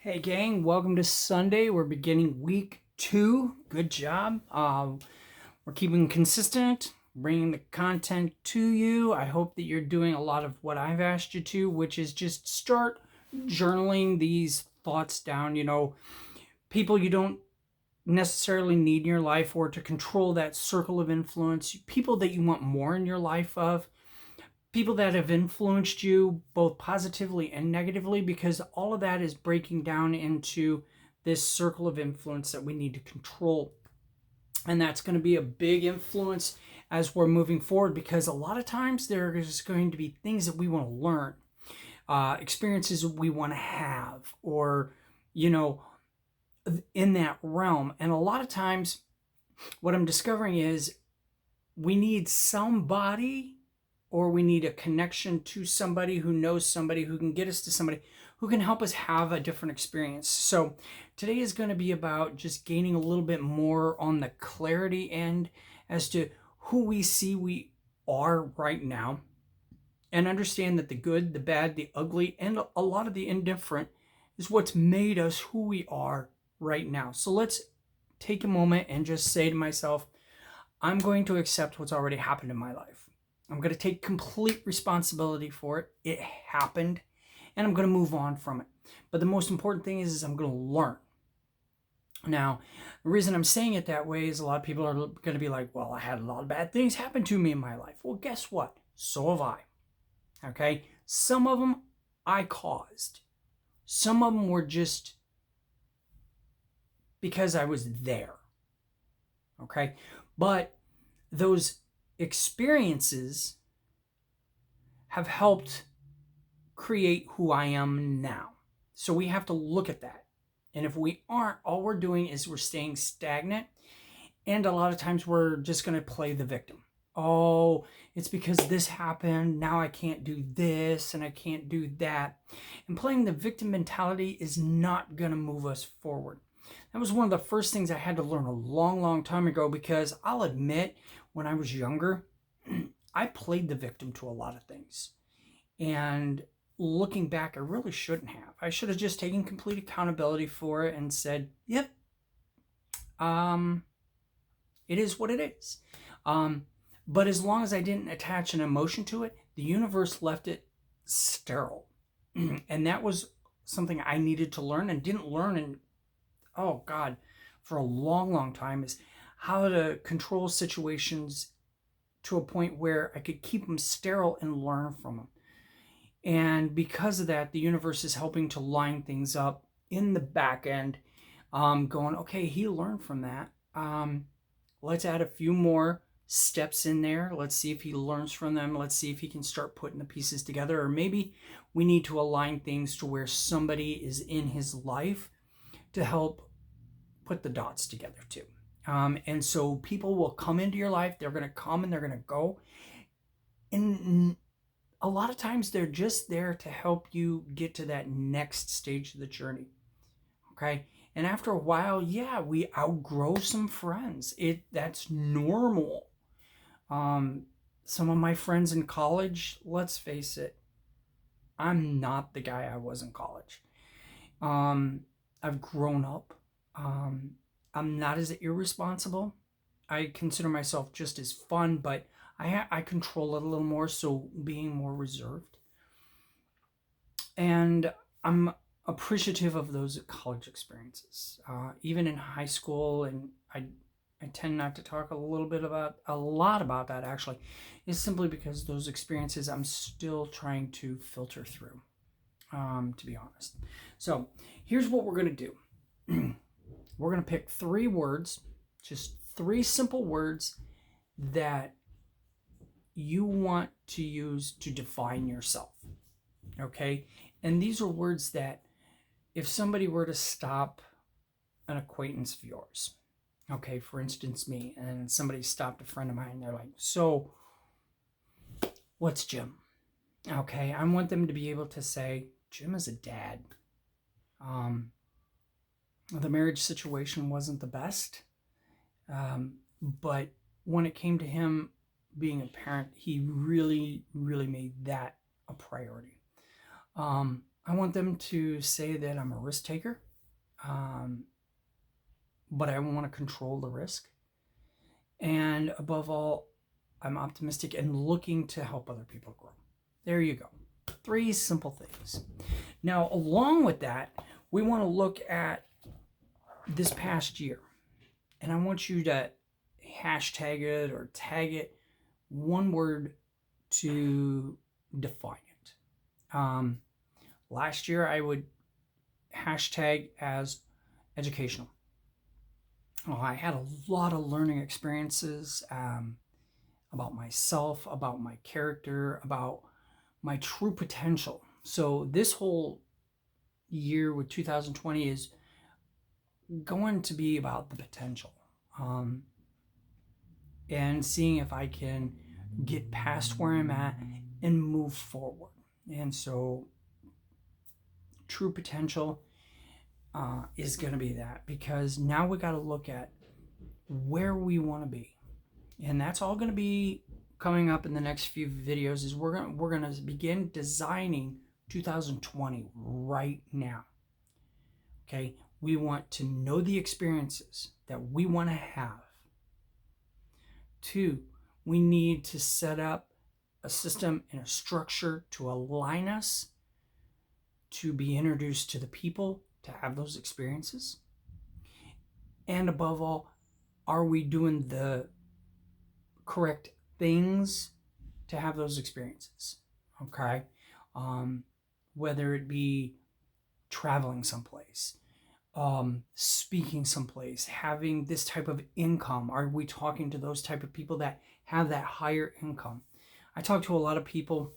Hey gang, welcome to Sunday. We're beginning week 2. Good job. We're keeping consistent, bringing the content to you. I hope that you're doing a lot of what I've asked you to, which is just start journaling these thoughts down. People you don't necessarily need in your life, or to control that circle of influence, people that you want more in your life of, people that have influenced you both positively and negatively, because all of that is breaking down into this circle of influence that we need to control. And that's going to be a big influence as we're moving forward, because a lot of times there is going to be things that we want to learn, experiences we want to have, or, in that realm. And a lot of times, what I'm discovering is we need somebody, or we need a connection to somebody who knows somebody who can get us to somebody who can help us have a different experience. So today is going to be about just gaining a little bit more on the clarity end as to who we see we are right now, and understand that the good, the bad, the ugly, and a lot of the indifferent is what's made us who we are right now. So let's take a moment and just say to myself, I'm going to accept what's already happened in my life. I'm going to take complete responsibility for it. It happened, and I'm going to move on from it. But the most important thing is I'm going to learn. Now, the reason I'm saying it that way is a lot of people are going to be like, well, I had a lot of bad things happen to me in my life. Well, guess what? So have I. Okay? Some of them I caused. Some of them were just because I was there. Okay? But those experiences have helped create who I am now. So we have to look at that. And if we aren't, all we're doing is we're staying stagnant. And a lot of times we're just going to play the victim. Oh, it's because this happened. Now I can't do this and I can't do that. And playing the victim mentality is not going to move us forward. That was one of the first things I had to learn a long, long time ago, because I'll admit, when I was younger, I played the victim to a lot of things. And looking back, I really shouldn't have. I should have just taken complete accountability for it and said, yep, it is what it is. But as long as I didn't attach an emotion to it, the universe left it sterile. And that was something I needed to learn, and didn't learn in, oh God, for a long, long time, is how to control situations to a point where I could keep them sterile and learn from them. And because of that, the universe is helping to line things up in the back end, going, okay, he learned from that. Let's add a few more steps in there. Let's see if he learns from them. Let's see if he can start putting the pieces together. Or maybe we need to align things to where somebody is in his life to help put the dots together too. And so people will come into your life. They're going to come and they're going to go. And a lot of times they're just there to help you get to that next stage of the journey. Okay? And after a while, yeah, we outgrow some friends. That's normal. Some of my friends in college, let's face it, I'm not the guy I was in college. I've grown up. I'm not as irresponsible. I consider myself just as fun, but I control it a little more, so being more reserved. And I'm appreciative of those college experiences. Even in high school, and I tend not to talk a lot about that actually, is simply because those experiences I'm still trying to filter through, to be honest. So here's what we're going to do. We're going to pick 3 words, just 3 simple words that you want to use to define yourself. Okay? And these are words that, if somebody were to stop an acquaintance of yours, okay, for instance, me, and somebody stopped a friend of mine, they're like, so what's Jim? Okay, I want them to be able to say, Jim is a dad. The marriage situation wasn't the best, but when it came to him being a parent, he really, really made that a priority. I want them to say that I'm a risk taker, but I want to control the risk. And above all, I'm optimistic and looking to help other people grow. There you go. 3 simple things. Now, along with that, we want to look at this past year. And I want you to hashtag it or tag it, one word to define it. Last year, I would hashtag as educational. I had a lot of learning experiences about myself, about my character, about my true potential. So this whole year with 2020 is going to be about the potential, and seeing if I can get past where I'm at and move forward. And so true potential is going to be that, because now we got to look at where we want to be, and that's all going to be coming up in the next few videos. Is we're going to begin designing 2020 right now. Okay, we want to know the experiences that we want to have. 2, we need to set up a system and a structure to align us to be introduced to the people to have those experiences. And above all, are we doing the correct things to have those experiences? Okay, whether it be traveling someplace, speaking someplace, having this type of income. Are we talking to those type of people that have that higher income? I talk to a lot of people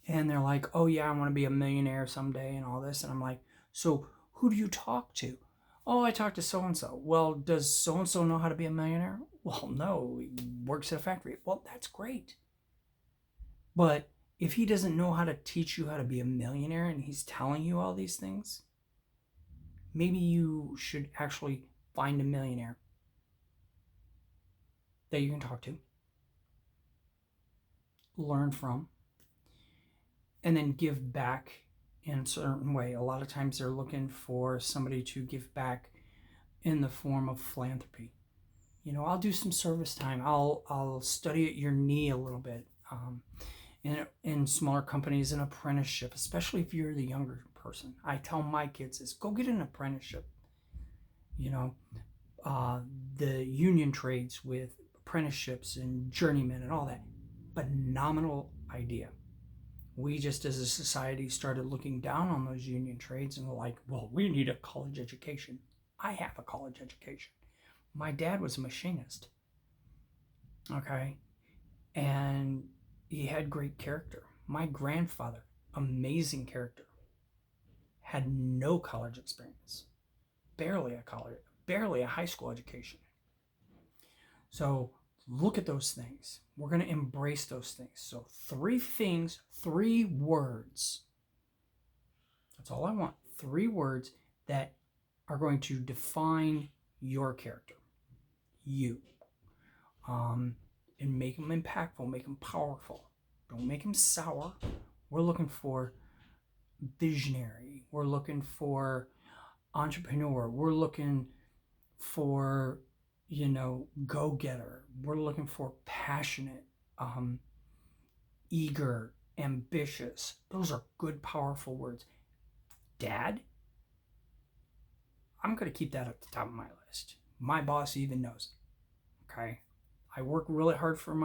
and they're like, oh yeah, I want to be a millionaire someday and all this. And I'm like, so who do you talk to? Oh, I talk to so-and-so. Well, does so-and-so know how to be a millionaire? Well, no, he works at a factory. Well, that's great. But if he doesn't know how to teach you how to be a millionaire and he's telling you all these things, maybe you should actually find a millionaire that you can talk to, learn from, and then give back in a certain way. A lot of times they're looking for somebody to give back in the form of philanthropy. I'll do some service time. I'll study at your knee a little bit. In smaller companies, an apprenticeship, especially if you're the younger person. I tell my kids is go get an apprenticeship. The union trades with apprenticeships and journeymen and all that. Phenomenal idea. We just as a society started looking down on those union trades and were like, well, we need a college education. I have a college education. My dad was a machinist. Okay. And he had great character. My grandfather, amazing character, had no college experience, barely a high school education. So look at those things. We're going to embrace those things. So 3 things, 3 words. That's all I want. 3 words that are going to define your character, you, and make them impactful, make them powerful. Don't make them sour. We're looking for visionary. We're looking for entrepreneur. We're looking for, go-getter. We're looking for passionate, eager, ambitious. Those are good, powerful words. Dad, I'm going to keep that at the top of my list. My boss even knows it. Okay? I work really hard for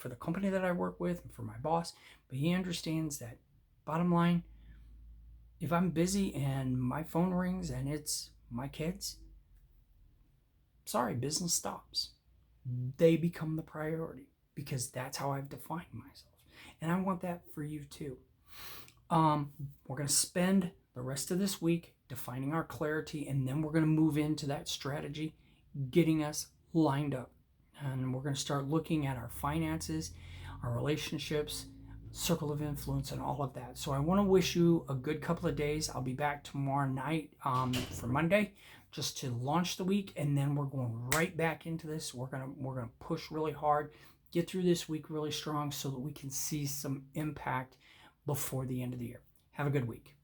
the company that I work with and for my boss, but he understands that bottom line, if I'm busy and my phone rings and it's my kids, sorry, business stops. They become the priority because that's how I've defined myself. And I want that for you too. We're going to spend the rest of this week defining our clarity, and then we're going to move into that strategy, getting us lined up. And we're going to start looking at our finances, our relationships, circle of influence, and all of that. So I want to wish you a good couple of days. I'll be back tomorrow night for Monday, just to launch the week, and then we're going right back into this. We're gonna push really hard, get through this week really strong, so that we can see some impact before the end of the year. Have a good week.